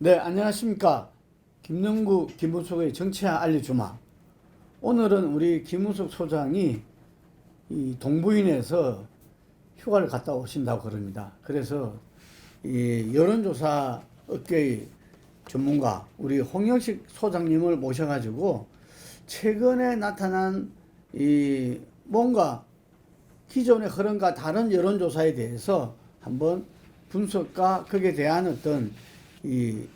네, 안녕하십니까. 김능구, 김우석의 정치화 알려주마. 오늘은 우리 김우석 소장이 이 동부인에서 휴가를 갔다 오신다고 그럽니다. 그래서 이 여론조사 업계의 전문가, 우리 홍영식 소장님을 모셔가지고 최근에 나타난 이 뭔가 기존의 흐름과 다른 여론조사에 대해서 한번 분석과 거기에 대한 어떤 이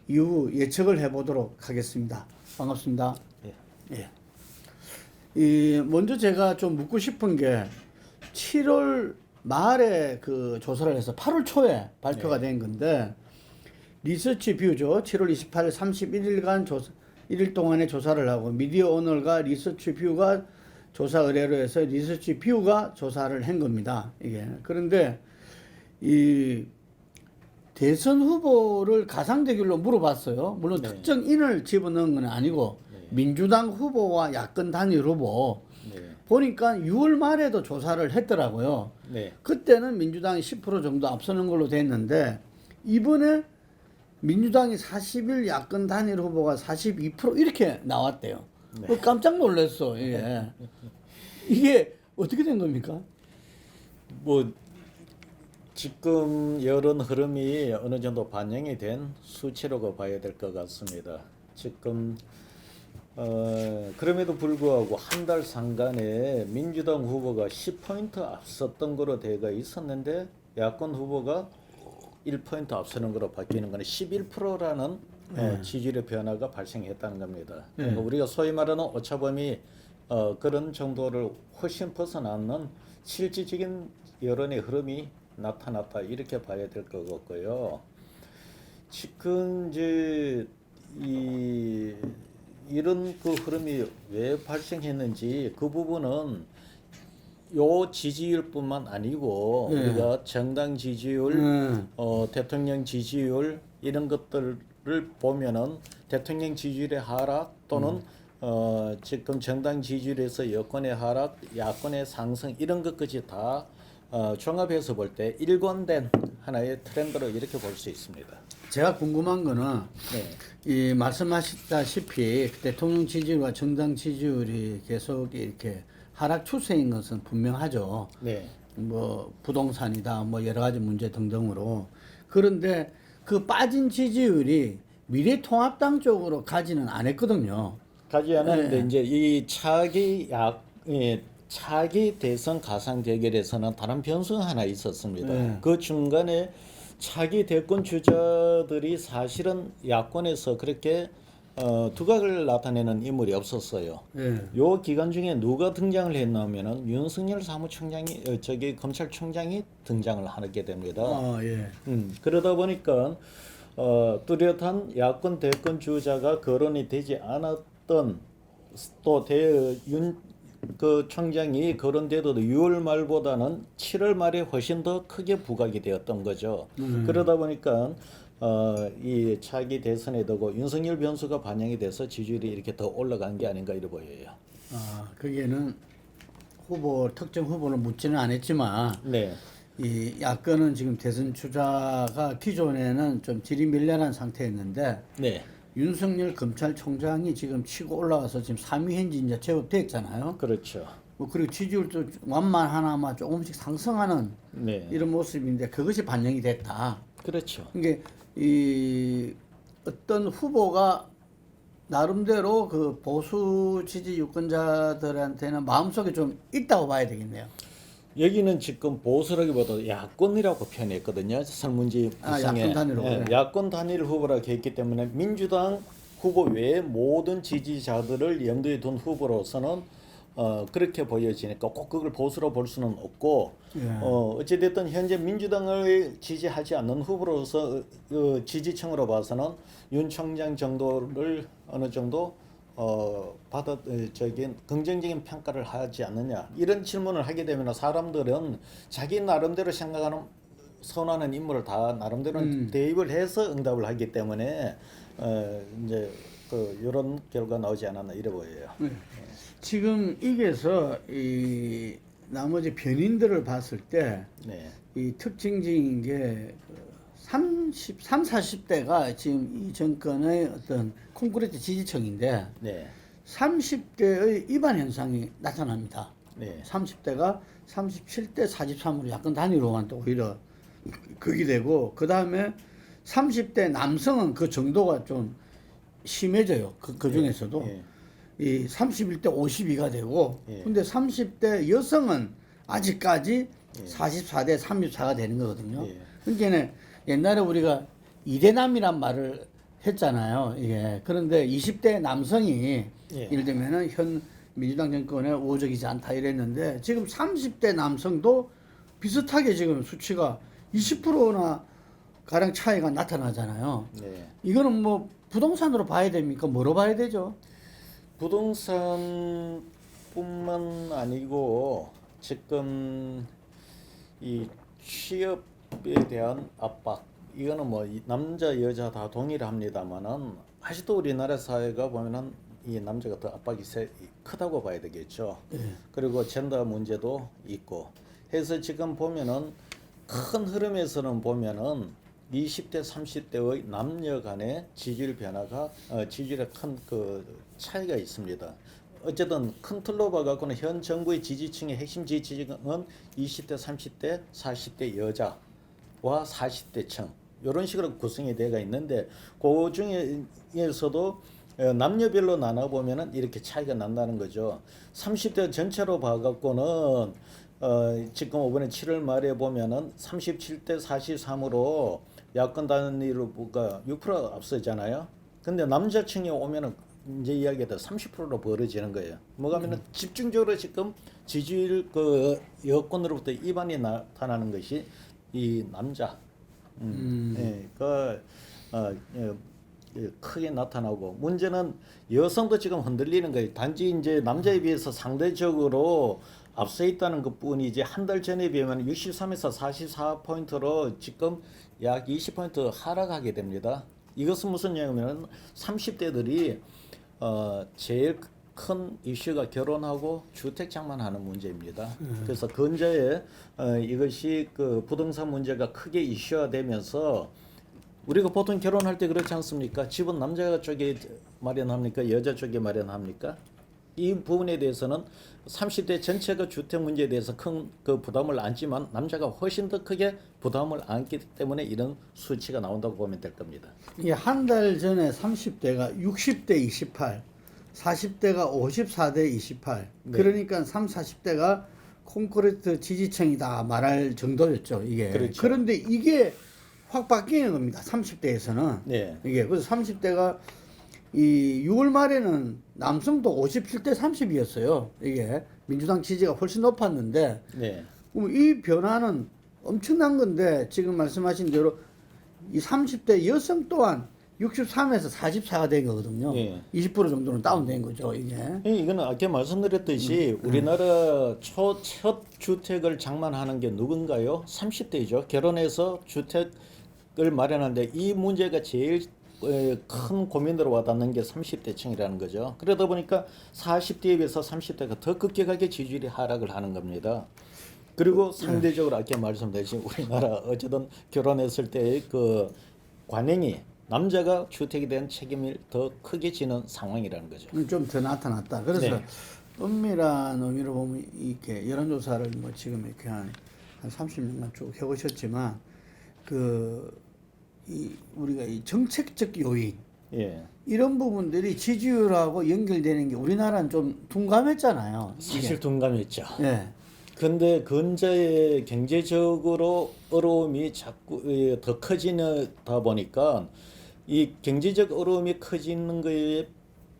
이후 예측을 해보도록 하겠습니다. 반갑습니다. 예. 예. 이 먼저 제가 좀 묻고 싶은 게 7월 말에 그 조사를 해서 8월 초에 발표가 된 건데 리서치 뷰죠. 7월 28일 31일간 조사 1일 동안의 조사를 하고 미디어 오널과 리서치 뷰가 조사 의뢰로 해서 리서치 뷰가 조사를 한 겁니다. 이게 그런데 이 대선 후보를 가상 대결로 물어봤어요. 물론 네. 특정 인을 집어넣은 건 아니고 민주당 후보와 야권 단일 후보 네. 보니까 6월 말에도 조사를 했더라고요. 네. 그때는 민주당이 10% 정도 앞서는 걸로 됐는데 이번에 민주당이 40일 야권 단일 후보가 42% 이렇게 나왔대요. 네. 깜짝 놀랐어. 이게 어떻게 된 겁니까? 뭐 지금 여론 흐름이 어느 정도 반영이 된 수치라고 봐야 될 것 같습니다. 지금 그럼에도 불구하고 한 달 상간에 민주당 후보가 10포인트 앞섰던 거로 되어 있었는데 야권 후보가 1포인트 앞서는 거로 바뀌는 거는 11%라는 지지율의 변화가 발생했다는 겁니다. 그러니까 우리가 소위 말하는 오차범위 그런 정도를 훨씬 벗어나는 실질적인 여론의 흐름이 나타났다 이렇게 봐야 될 것 같고요. 지금 이제 이런 그 흐름이 왜 발생했는지 그 부분은 요 지지율뿐만 아니고 우리가 정당 지지율, 대통령 지지율 이런 것들을 보면은 대통령 지지율의 하락 또는 지금 정당 지지율에서 여권의 하락, 야권의 상승 이런 것까지 다 종합해서 볼 때 일관된 하나의 트렌드로 이렇게 볼 수 있습니다. 제가 궁금한 거는 네. 이 말씀하셨다시피 대통령 지지율과 정당 지지율이 계속 이렇게 하락 추세인 것은 분명하죠. 네. 뭐 부동산이다, 뭐 여러 가지 문제 등등으로. 그런데 그 빠진 지지율이 미래통합당 쪽으로 가지는 않았거든요. 가지 않았는데 네. 이제 이 차기 대선 가상 대결에서는 다른 변수가 하나 있었습니다. 네. 그 중간에 차기 대권 주자들이 사실은 야권에서 그렇게 두각을 나타내는 인물이 없었어요. 예. 요 기간 중에 누가 등장을 했냐면은 윤석열 사무총장이 검찰총장이 등장을 하게 됩니다. 예. 그러다 보니까 뚜렷한 야권 대권 주자가 거론이 되지 않았던 또 그 총장이 거론돼도 6월 말보다는 7월 말에 훨씬 더 크게 부각이 되었던 거죠. 그러다 보니까 이 차기 대선에 두고 윤석열 변수가 반영이 돼서 지지율이 이렇게 더 올라간 게 아닌가 이래 보여요. 거기에는 특정 후보를 묻지는 않았지만 네. 이 야권은 지금 대선 주자가 기존에는 좀 지리밀려난 상태였는데 네. 윤석열 검찰총장이 지금 치고 올라와서 지금 3위 현지 이제 제법 됐잖아요. 그렇죠. 뭐 그리고 지지율도 완만하나마 조금씩 상승하는 네. 이런 모습인데 그것이 반영이 됐다. 그렇죠. 이게 이 어떤 후보가 나름대로 그 보수 지지 유권자들한테는 마음속에 좀 있다고 봐야 되겠네요. 여기는 지금 보수라기보다 야권이라고 표현했거든요. 설문지 구성에. 야권 단일 후보. 야권 단일 후보라고 했기 때문에 민주당 후보 외에 모든 지지자들을 염두에 둔 후보로서는 그렇게 보여지니까 꼭 그걸 보수로 볼 수는 없고 어찌됐든 현재 민주당을 지지하지 않는 후보로서 지지층으로 봐서는 윤 총장 정도를 어느 정도 긍정적인 평가를 하지 않느냐 이런 질문을 하게 되면 사람들은 자기 나름대로 생각하는 선호하는 인물을 다 나름대로 대입을 해서 응답을 하기 때문에 이제 이런 결과 나오지 않았나 이래 보여요. 지금 이게서 이 나머지 변인들을 봤을 때 이 네. 특징적인 게 33, 40대가 지금 이 정권의 어떤 콘크리트 지지층인데 네. 30대의 이반 현상이 나타납니다. 네. 30대가 37대 43으로 약간 단위로만 또 오히려 극이 되고, 그 다음에 30대 남성은 그 정도가 좀 심해져요. 그 중에서도. 예. 이 31대 52가 되고, 예. 근데 30대 여성은 아직까지 44대 34가 되는 거거든요. 예. 그러니까 옛날에 우리가 이대남이란 말을 했잖아요. 이게. 그런데 20대 남성이 예. 예를 들면은 현 민주당 정권에 우호적이지 않다 이랬는데, 지금 30대 남성도 비슷하게 지금 수치가 20%나 가량 차이가 나타나잖아요. 네. 이거는 뭐 부동산으로 봐야 됩니까? 뭐로 봐야 되죠? 부동산뿐만 아니고 지금 이 취업에 대한 압박, 이거는 뭐 남자 여자 다 동일합니다만은 아직도 우리나라 사회가 보면은 이 남자가 더 압박이 크다고 봐야 되겠죠. 그리고 젠더 문제도 있고 해서 지금 보면은 큰 흐름에서는 보면은 20대 30대의 남녀 간의 지지율 변화가 지지율에 큰 그 차이가 있습니다. 어쨌든 큰 틀로 봐갖고는 현 정부의 지지층의 핵심 지지층은 20대 30대 40대 여자와 40대층 이런 식으로 구성이 되어 있는데, 그 중에서도 남녀별로 나눠 보면은 이렇게 차이가 난다는 거죠. 30대 전체로 봐갖고는 지금 이번에 7월 말에 보면은 37대 43으로 야권 단위로 뭐가 6% 앞서잖아요. 근데 남자층에 오면은 이제 이야기가 30%로 벌어지는 거예요. 뭐가 하면은 집중적으로 지금 지지율 그 여권으로부터 이반이 나타나는 것이 이 남자. 예, 크게 나타나고, 문제는 여성도 지금 흔들리는 거예요. 단지 이제 남자에 비해서 상대적으로 앞서 있다는 것뿐이지, 한 달 전에 비하면 63에서 44포인트로 지금 약 20포인트 하락하게 됩니다. 이것은 무슨 얘기냐면 30대들이 제일 큰 이슈가 결혼하고 주택 장만하는 문제입니다. 그래서 근저에 이것이 그 부동산 문제가 크게 이슈화 되면서, 우리가 보통 결혼할 때 그렇지 않습니까? 집은 남자 쪽에 마련합니까? 여자 쪽에 마련합니까? 이 부분에 대해서는 30대 전체가 주택 문제에 대해서 큰 그 부담을 안지만 남자가 훨씬 더 크게 부담을 안기 때문에 이런 수치가 나온다고 보면 될 겁니다. 이게 한 달 전에 30대가 60대 28, 40대가 54대 28. 네. 그러니까 30, 40대가 콘크리트 지지층이다 말할 정도였죠, 이게. 그렇죠. 그런데 이게 확 바뀌는 겁니다. 30대에서는. 네. 이게 그래서 30대가 이 6월 말에는 남성도 57대 30이었어요. 이게 민주당 지지가 훨씬 높았는데, 네. 그럼 이 변화는 엄청난 건데, 지금 말씀하신 대로 이 30대 여성 또한 63에서 44가 된 거거든요. 예. 20% 정도는 다운된 거죠, 이게. 이거는 아까 말씀드렸듯이 우리나라 첫 주택을 장만하는 게 누군가요? 30대죠. 결혼해서 주택을 마련하는데 이 문제가 제일 큰 고민으로 와닿는 게 30대층이라는 거죠. 그러다 보니까 40대에 비해서 30대가 더 급격하게 지지율이 하락을 하는 겁니다. 그리고 상대적으로 아까 말씀드렸듯이 우리나라 어쨌든 결혼했을 때의 그 관행이 남자가 주택에 대한 책임을 더 크게 지는 상황이라는 거죠. 좀 더 나타났다. 그래서 네. 엄밀한 의미로 보면 이렇게 여론조사를 뭐 지금 이렇게 한 30년간 쭉 해오셨지만, 우리가 이 정책적 요인, 예. 이런 부분들이 지지율하고 연결되는 게 우리나라는 좀 둔감했잖아요. 이게. 사실 둔감했죠. 예. 근데 근자의 경제적으로 어려움이 자꾸 더 커지다 보니까 이 경제적 어려움이 커지는 거에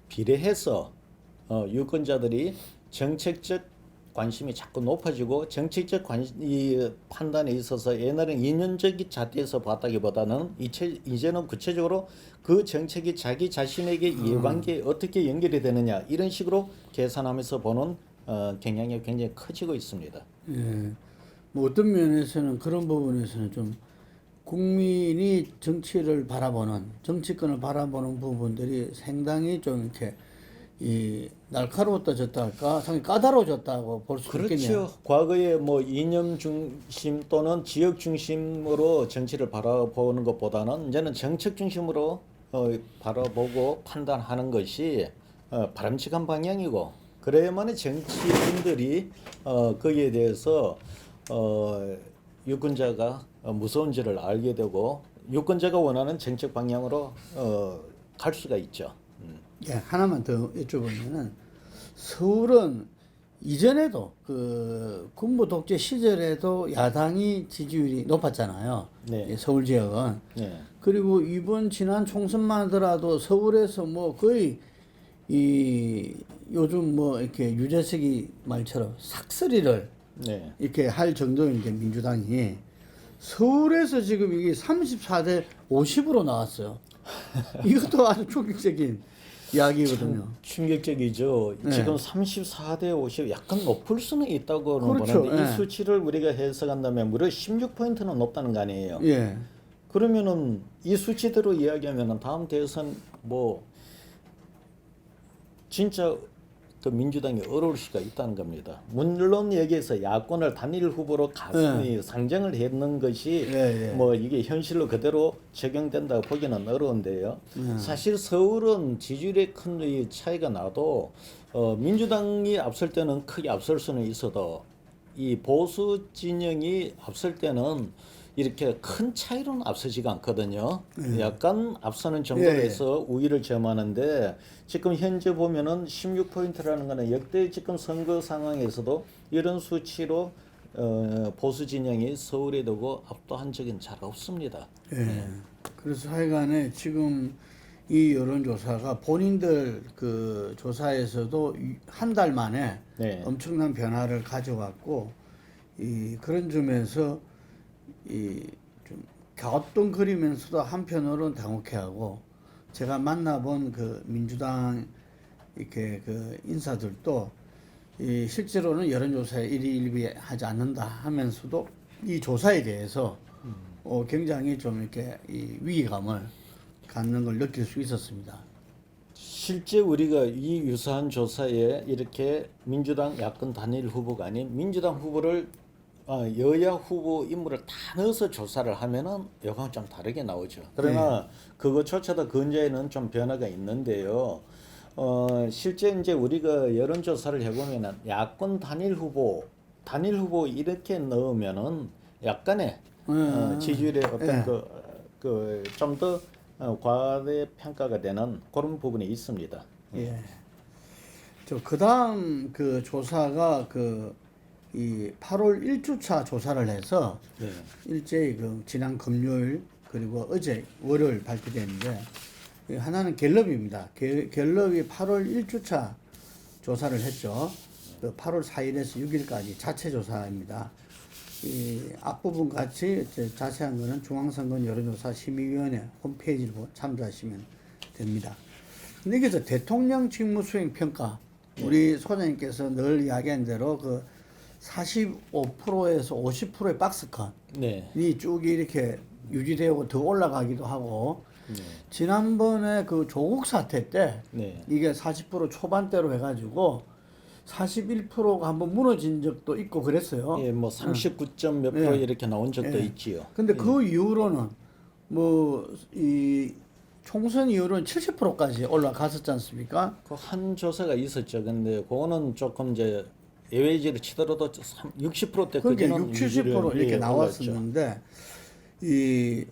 비례해서 유권자들이 정책적 관심이 자꾸 높아지고, 정책적 이 판단에 있어서 옛날에는 이념적인 잣대에서 봤다기보다는 이제는 구체적으로 그 정책이 자기 자신에게 이해관계에 어떻게 연결이 되느냐, 이런 식으로 계산하면서 보는 경향이 굉장히 커지고 있습니다. 예. 뭐 어떤 면에서는 그런 부분에서는 좀 국민이 정치를 바라보는, 정치권을 바라보는 부분들이 상당히 좀 이렇게 이 날카로워졌다 할까 상당히 까다로워졌다고 볼 수 있겠네요. 그렇죠. 과거에 뭐 이념 중심 또는 지역 중심으로 정치를 바라보는 것보다는 이제는 정책 중심으로 바라보고 판단하는 것이 바람직한 방향이고, 그래야만이 정치인들이 거기에 대해서 유권자가 무서운지를 알게 되고 유권자가 원하는 정책 방향으로 갈 수가 있죠. 예, 하나만 더 여쭤보면은 서울은 이전에도 그 군부 독재 시절에도 야당이 지지율이 높았잖아요. 네. 예, 서울 지역은. 네. 그리고 이번 지난 총선만 하더라도 서울에서 뭐 거의 이 요즘 뭐 이렇게 유재석이 말처럼 삭스리를 네. 이렇게 할 정도인데 민주당이 서울에서 지금 이게 34대 50으로 나왔어요. 이것도 아주 충격적인 이야기거든요. 충격적이죠. 네. 지금 34대 50 약간 높을 수는 있다고는 그렇죠. 보는데 이 네. 수치를 우리가 해석한다면 무려 16포인트는 높다는 거 아니에요. 예. 그러면은 이 수치대로 이야기하면은 다음 대선 뭐 진짜 그 민주당이 어려울 수가 있다는 겁니다. 물론 여기에서 야권을 단일 후보로 상정을 했는 것이 예. 뭐 이게 현실로 그대로 적용된다고 보기는 어려운데요. 사실 서울은 지지율에 큰 이 차이가 나도 민주당이 앞설 때는 크게 앞설 수는 있어도 이 보수 진영이 앞설 때는 이렇게 큰 차이로는 앞서지가 않거든요. 약간 앞서는 정도로 예. 해서 우위를 점하는데 지금 현재 보면은 16포인트라는 거는 역대 지금 선거 상황에서도 이런 수치로 보수 진영이 서울에 두고 압도한 적은 잘 없습니다. 예. 그래서 하여간에 지금 이 여론조사가 본인들 그 조사에서도 한 달 만에 네. 엄청난 변화를 가져왔고 이 그런 점에서 이 좀 갸우뚱거리면서도 한편으로는 당혹해하고 제가 만나본 그 민주당 이렇게 그 인사들도 이 실제로는 여론조사에 일희일비하지 않는다 하면서도 이 조사에 대해서 굉장히 좀 이렇게 이 위기감을 갖는 걸 느낄 수 있었습니다. 실제 우리가 이 유사한 조사에 이렇게 민주당 야권 단일 후보가 아닌 민주당 후보를 여야 후보 인물을 다 넣어서 조사를 하면은 여과는 좀 다르게 나오죠. 그러나 그것조차도 근저에는 좀 변화가 있는데요. 실제 이제 우리가 여론조사를 해보면은 야권 단일 후보 이렇게 넣으면은 약간의 지지율의 어떤 그 좀 더 과대 평가가 되는 그런 부분이 있습니다. 예. 그다음 그 조사가 이 8월 1주차 조사를 해서 네. 일제히 그 지난 금요일 그리고 어제 월요일 발표됐는데 하나는 갤럽입니다. 갤럽이 8월 1주차 조사를 했죠. 8월 4일에서 6일까지 자체 조사입니다. 이 앞부분 같이 자세한 거는 중앙선거 여론조사 심의위원회 홈페이지를 참조하시면 됩니다. 근데 여기서 대통령 직무 수행 평가 우리 소장님께서 늘 이야기한 대로 그 45%에서 50%의 박스권이 네. 쭉 이렇게 유지되고 더 올라가기도 하고 지난번에 그 조국 사태 때 네. 이게 40% 초반대로 해가지고 41%가 한번 무너진 적도 있고 그랬어요. 예, 뭐 39점 몇 프로 예. 이렇게 나온 적도 예. 있지요. 근데 그 이후로는 뭐 이 총선 이후로는 70%까지 올라갔었지 않습니까? 그 한 조사가 있었죠. 근데 그거는 조금 이제 예외지를 치더라도 60%대까지는 그러니까 6, 70% 이렇게 나왔었는데 이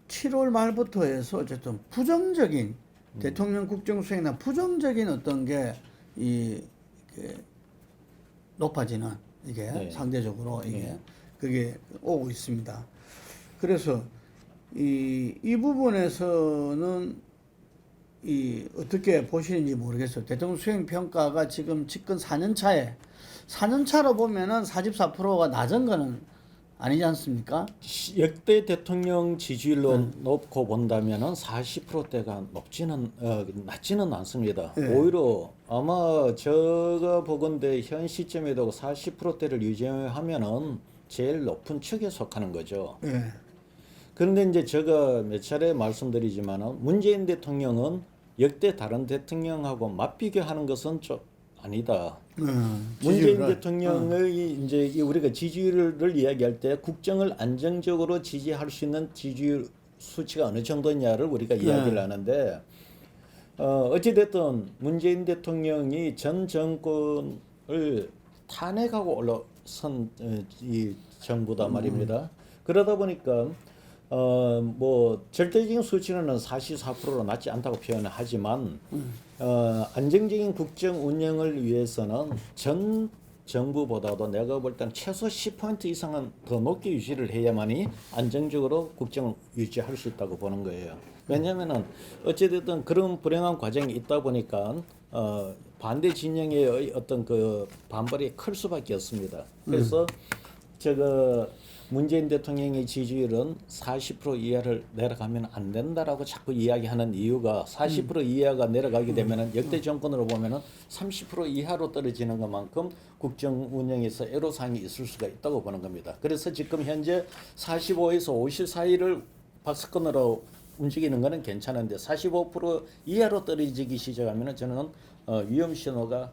7월 말부터 해서 어쨌든 부정적인 대통령 국정 수행이나 부정적인 어떤 게 이게 높아지는 이게 네. 상대적으로 이게 그게 오고 있습니다. 그래서 이 부분에서는 이 어떻게 보시는지 모르겠어요. 대통령 수행 평가가 지금 집권 4년 차로 보면은 44%가 낮은 거는 아니지 않습니까? 역대 대통령 지지율로 놓고 본다면은 40%대가 낮지는 않습니다. 네. 오히려 아마 제가 보건대 현 시점에도 40%대를 유지하면은 제일 높은 축에 속하는 거죠. 예. 그런데 이제 제가 몇 차례 말씀드리지만은 문재인 대통령은 역대 다른 대통령하고 맞비교하는 것은 좀 아니다. 문재인 지지율을. 대통령의 이제 우리가 지지율을 이야기할 때 국정을 안정적으로 지지할 수 있는 지지율 수치가 어느 정도냐를 우리가 이야기를 하는데 어찌됐든 문재인 대통령이 전 정권을 탄핵하고 올라선 이 정부다 말입니다. 그러다 보니까 뭐 절대적인 수치는 44%로 낮지 않다고 표현을 하지만 안정적인 국정 운영을 위해서는 전 정부보다도 내가 볼 때는 최소 10포인트 이상은 더 높게 유지를 해야만이 안정적으로 국정을 유지할 수 있다고 보는 거예요. 왜냐하면은 어찌됐든 그런 불행한 과정이 있다 보니까 반대 진영의 어떤 그 반발이 클 수밖에 없습니다. 그래서 제가 문재인 대통령의 지지율은 40% 이하를 내려가면 안 된다라고 자꾸 이야기하는 이유가 40% 이하가 내려가게 되면은 역대 정권으로 보면은 30% 이하로 떨어지는 것만큼 국정 운영에서 애로사항이 있을 수가 있다고 보는 겁니다. 그래서 지금 현재 45에서 50 사이를 박스권으로 움직이는 거는 괜찮은데 45% 이하로 떨어지기 시작하면은 저는 위험 신호가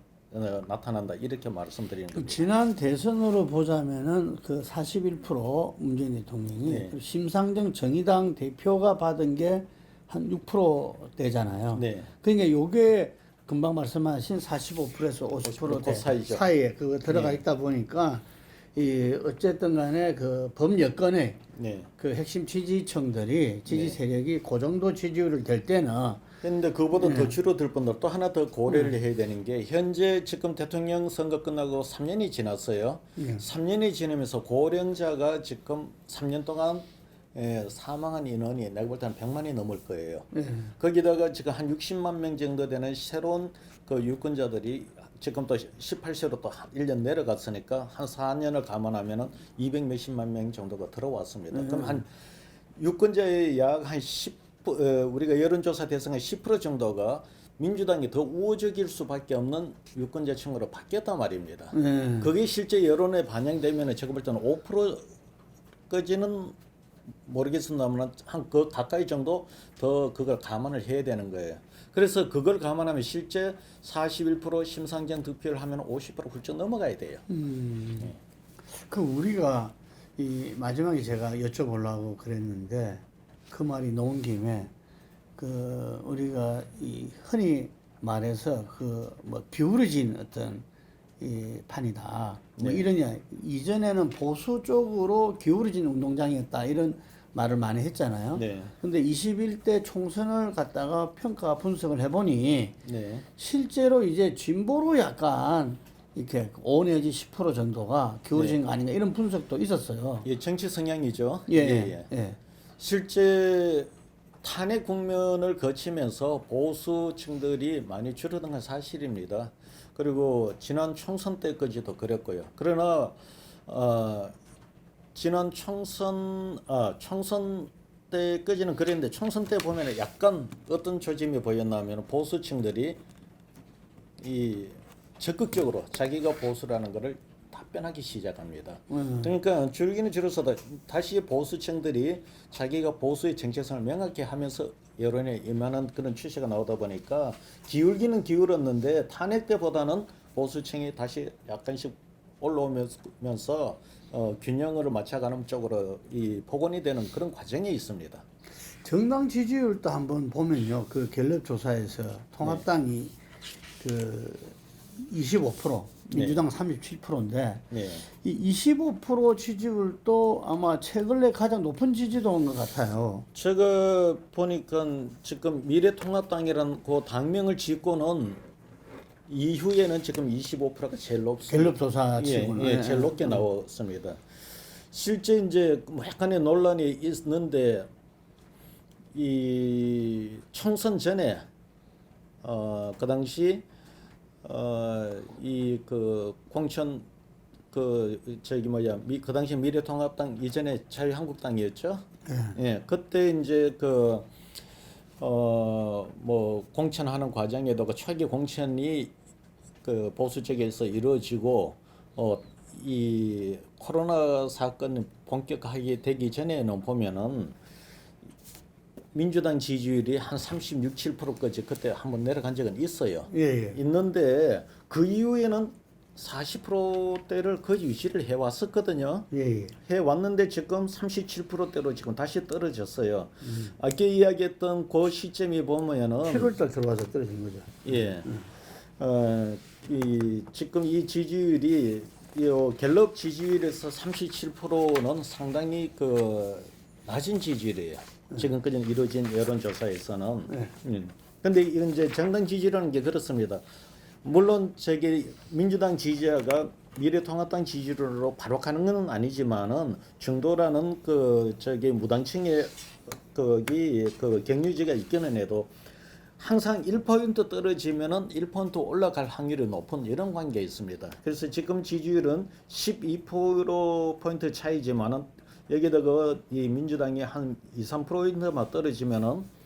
나타난다 이렇게 말씀드리는 겁니다. 지난 대선으로 보자면은 그 41% 문재인 대통령이 네. 그리고 심상정 정의당 대표가 받은 게 한 6%대잖아요. 네. 그러니까 요게 금방 말씀하신 45%에서 50%대 그 사이죠. 사이에 그거 들어가 네. 있다 보니까 이 어쨌든 간에 그 범여권의 네. 그 핵심 지지층들이 지지 네. 세력이 그 정도 지지율을 될 때는 그런데 그보다 더 줄어들 뿐더러 또 하나 더 고려를 해야 되는 게 현재 지금 대통령 선거 끝나고 3년이 지났어요. 3년이 지나면서 고령자가 지금 3년 동안 사망한 인원이 내가 볼 때는 100만이 넘을 거예요. 거기다가 지금 한 60만 명 정도 되는 새로운 그 유권자들이 지금 또 18세로 또 1년 내려갔으니까 한 4년을 감안하면은 200 몇십만 명 정도가 들어왔습니다. 그럼 한 유권자의 약 한 10, 우리가 여론조사 대상의 10% 정도가 민주당이 더 우호적일 수밖에 없는 유권자층으로 바뀌었단 말입니다. 그게 실제 여론에 반영되면은 제가 볼 때는 5%까지는 모르겠습니다만 한 그 가까이 정도 더 그걸 감안을 해야 되는 거예요. 그래서 그걸 감안하면 실제 41% 심상정 득표를 하면 50% 훌쩍 넘어가야 돼요. 그 우리가 이 마지막에 제가 여쭤보려고 그랬는데 그 말이 나온 김에 그 우리가 이 흔히 말해서 그 뭐 기울어진 어떤 이 판이다. 뭐 네. 이러냐 이전에는 보수 쪽으로 기울어진 운동장이었다 이런 말을 많이 했잖아요. 네. 근데 21대 총선을 갖다가 평가 분석을 해보니 네. 실제로 이제 진보로 약간 이렇게 5 내지 10% 정도가 기울어진 거 아닌가 이런 분석도 있었어요. 예, 정치 성향이죠. 예. 실제 탄핵 국면을 거치면서 보수층들이 많이 줄어든 건 사실입니다. 그리고 지난 총선 때까지도 그랬고요. 그러나 지난 총선 때까지는 그랬는데 총선 때 보면 약간 어떤 조짐이 보였냐면 보수층들이 이 적극적으로 자기가 보수라는 것을 답변하기 시작합니다. 그러니까 줄기는 줄어서도 다시 보수층들이 자기가 보수의 정체성을 명확히 하면서 여론에 임하는 그런 추세가 나오다 보니까 기울기는 기울었는데 탄핵 때보다는 보수층이 다시 약간씩 올라오면서 균형을 맞춰가는 쪽으로 이 복원이 되는 그런 과정이 있습니다. 정당 지지율도 한번 보면요. 그 갤럽 조사에서 통합당이 그 25%, 민주당 37%인데 네. 이 25% 지지율도 아마 최근에 가장 높은 지지도인 것 같아요. 제가 보니까 지금 미래통합당이라는 그 당명을 짓고는 이후에는 지금 25%가 제일 높습니다. 갤럽 조사 치고는. 예, 제일 높게 나왔습니다. 실제 이제 뭐 약간의 논란이 있는데 이 총선 전에 그 당시 이 그 공천 그 저기 뭐야 그 당시 미래통합당 이전에 자유한국당이었죠. 예, 그때 이제 그 뭐 공천하는 과정에도 그 초기 공천이 그 보수 쪽에서 이루어지고 이 코로나 사건이 본격화하게 되기 전에는 보면은 민주당 지지율이 한 36, 7%까지 그때 한번 내려간 적은 있어요. 예. 있는데 그 이후에는 40%대를 거의 유지를 해왔었거든요. 예. 해왔는데 지금 37%대로 지금 다시 떨어졌어요. 아까 이야기했던 그 시점이 보면은 7월달 들어와서 떨어진 거죠. 예, 지금 이 지지율이 갤럽 지지율에서 37%는 상당히 그 낮은 지지율이에요. 지금까지 이루어진 여론조사에서는. 네. 근데 이건 이제 정당 지지라는 게 그렇습니다. 물론 저기 민주당 지지자가 미래통합당 지지율로 바로 가는 건 아니지만은 정도라는 그 저기 무당층의 거기 그 경유지가 있기는 해도 항상 1% 떨어지면은 1% 올라갈 확률이 높은 이런 관계에 있습니다. 그래서 지금 지지율은 12%포인트 차이지만은 여기다 이 민주당이 한 2, 3%만 떨어지면은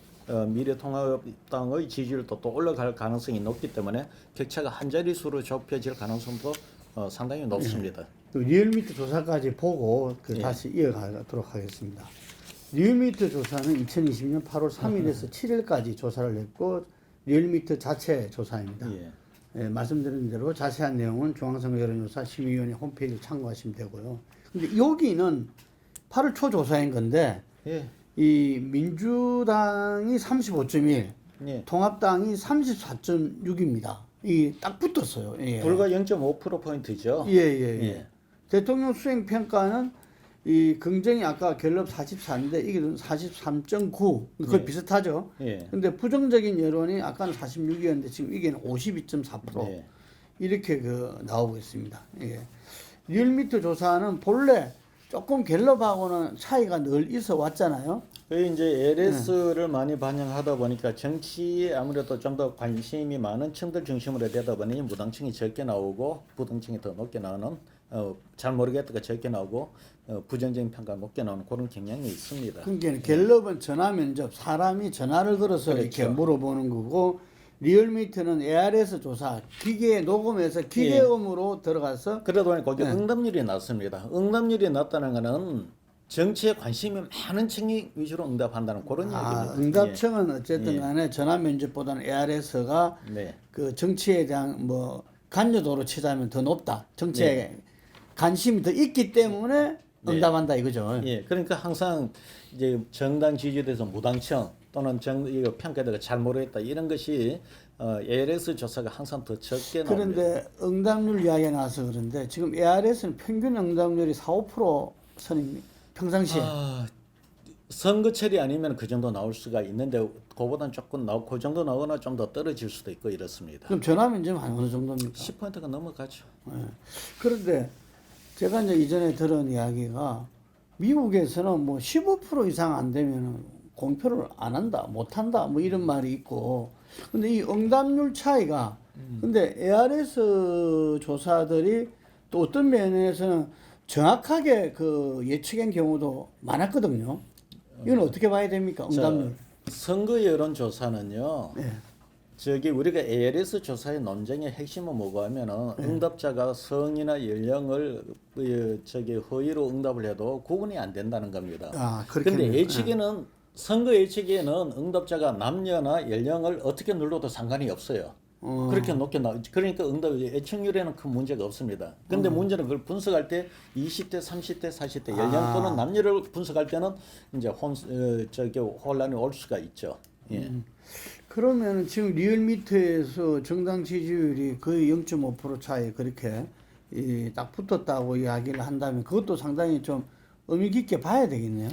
미래통합당의 지지율도 또 올라갈 가능성이 높기 때문에 격차가 한 자릿수로 좁혀질 가능성도 상당히 높습니다. 또 리얼미터 조사까지 보고 예. 다시 이어가도록 하겠습니다. 리얼미터 조사는 2020년 8월 3일에서 7일까지 조사를 했고 리얼미터 자체 조사입니다. 예. 예, 말씀드린 대로 자세한 내용은 중앙선거 여론조사 심의위원회 홈페이지를 참고하시면 되고요. 근데 여기는 8월 초 조사인 건데 예. 이 민주당이 35.1, 예. 통합당이 34.6입니다. 이 딱 붙었어요. 예. 불과 0.5%포인트죠. 예. 대통령 수행 평가는 이 긍정이 아까 갤럽 44인데 이게 43.9 거의 예. 비슷하죠. 예. 근데 부정적인 여론이 아까는 46이었는데 지금 이게 52.4% 예. 이렇게 나오고 있습니다. 예. 리얼미터 조사는 본래 조금 갤럽하고는 차이가 늘 있어 왔잖아요. 그 이제 LS를 많이 반영하다 보니까 정치에 아무래도 좀 더 관심이 많은 층들 중심으로 되다 보니 무당층이 적게 나오고 부당층이 더 높게 나오는 잘 모르겠다가 적게 나오고 부정적인 평가 높게 나오는 그런 경향이 있습니다. 그러니까 갤럽은 전화 면접 사람이 전화를 걸어서 그렇죠. 이렇게 물어보는 거고 리얼미터는 ARS 조사 기계 녹음해서 기계음으로 들어가서 그러다 보니 거기 응답률이 낮습니다. 응답률이 낮다는 거는 정치에 관심이 많은 층이 위주로 응답한다는 그런 이야기입니다. 응답청은 어쨌든 간에 전화 면접보다는 ARS가 네. 그 정치에 대한 뭐 관여도로 치자면 더 높다. 정치에 관심이 더 있기 때문에 응답한다 이거죠. 예, 그러니까 항상 이제 정당 지지율에서 무당층 또는 이거 평가대가 잘 모르겠다 이런 것이 ARS 조사가 항상 더 적게 나옵니다. 그런데 응답률 이야기가 나와서 그런데 지금 ARS는 평균 응답률이 4, 5% 선입니다. 평상시에. 선거철이 아니면 그 정도 나올 수가 있는데 그보다는 조금 그 정도 나오거나 좀 더 떨어질 수도 있고 이렇습니다. 그럼 전화 면접 한 어느 정도입니까? 10%가 넘어가죠. 예. 그런데 제가 이제 이전에 들은 이야기가 미국에서는 뭐 15% 이상 안 되면 공표를 안 한다, 못 한다, 뭐 이런 말이 있고. 근데 이 응답률 차이가, 근데 ARS 조사들이 또 어떤 면에서는 정확하게 그 예측한 경우도 많았거든요. 이건 어떻게 봐야 됩니까? 응답률. 선거 여론 조사는요. 예. 저기 우리가 ALS 조사의 논쟁의 핵심은 뭐고 하면은 응답자가 성이나 연령을 저기 허위로 응답을 해도 구분이 안 된다는 겁니다. 그렇게. 근데 예측에는 선거 예측에는 응답자가 남녀나 연령을 어떻게 눌러도 상관이 없어요. 그렇게 높게 그러니까 응답 예측률에는 큰 문제가 없습니다. 근데 문제는 그걸 분석할 때 20대, 30대, 40대 연령 또는 남녀를 분석할 때는 이제 저기 혼란이 올 수가 있죠. 예. 그러면 지금 리얼미터에서 정당 지지율이 거의 0.5% 차이 그렇게 딱 붙었다고 이야기를 한다면 그것도 상당히 좀 의미 깊게 봐야 되겠네요.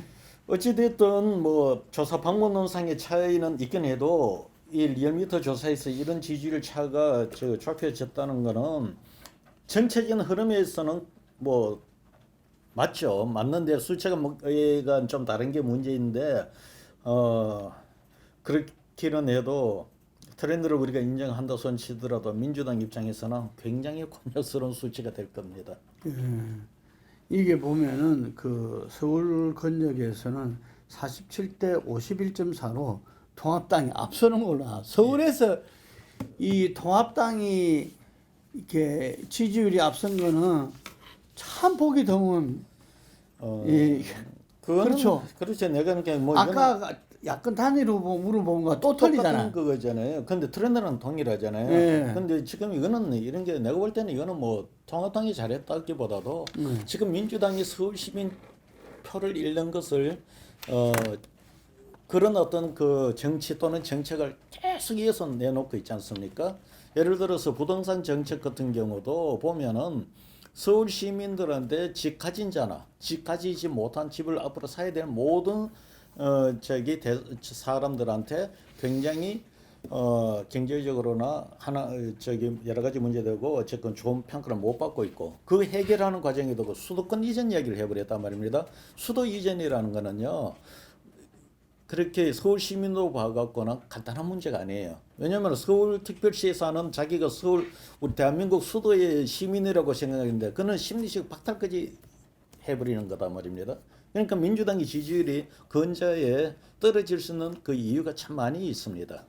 어찌됐든 뭐 조사 방법론상의 차이는 있긴 해도 이 리얼미터 조사에서 이런 지지율 차가 좁혀졌다는 거는 전체적인 흐름에서는 뭐 맞죠. 맞는데 숫자가 좀 다른 게 문제인데 그렇기는 해도 트렌드를 우리가 인정한다 손 치더라도 민주당 입장에서는 굉장히 곤욕스러운 수치가 될 겁니다. 이게 보면은 그 서울 권역에서는 47대 51.4로 통합당이 앞서는 걸로 나. 서울에서 이 통합당이 이렇게 지지율이 앞선 거는 참 보기 드문. 그거는 그렇죠. 그렇죠. 내가 그러니까 뭐 아까 야권 단일 후보 물어보는 거또 똑같은 틀리잖아. 그거잖아요. 근데 트렌드는 동일하잖아요. 예. 근데 지금 이거는 이런 게 내가 볼 때는 이거는 뭐 통합당이 잘했다기보다도 지금 민주당이 서울 시민 표를 잃는 것을 그런 어떤 그 정치 또는 정책을 계속 이어서 내놓고 있지 않습니까? 예를 들어서 부동산 정책 같은 경우도 보면은 서울 시민들한테 집 가진 자나 집 가지지 못한 집을 앞으로 사야 될 모든 사람들한테 굉장히 경제적으로나 여러 가지 문제되고 어쨌건 좋은 평가를 못 받고 있고 그 해결하는 과정에도 그 수도권 이전 이야기를 해버렸단 말입니다. 수도 이전이라는 거는요. 그렇게 서울 시민으로 봐갖고는 간단한 문제가 아니에요. 왜냐하면 서울특별시에서는 자기가 우리 대한민국 수도의 시민이라고 생각하는데 그는 심리적 박탈까지 해버리는 거다 말입니다. 그러니까 민주당의 지지율이 근저에 떨어질 수 있는 그 이유가 참 많이 있습니다.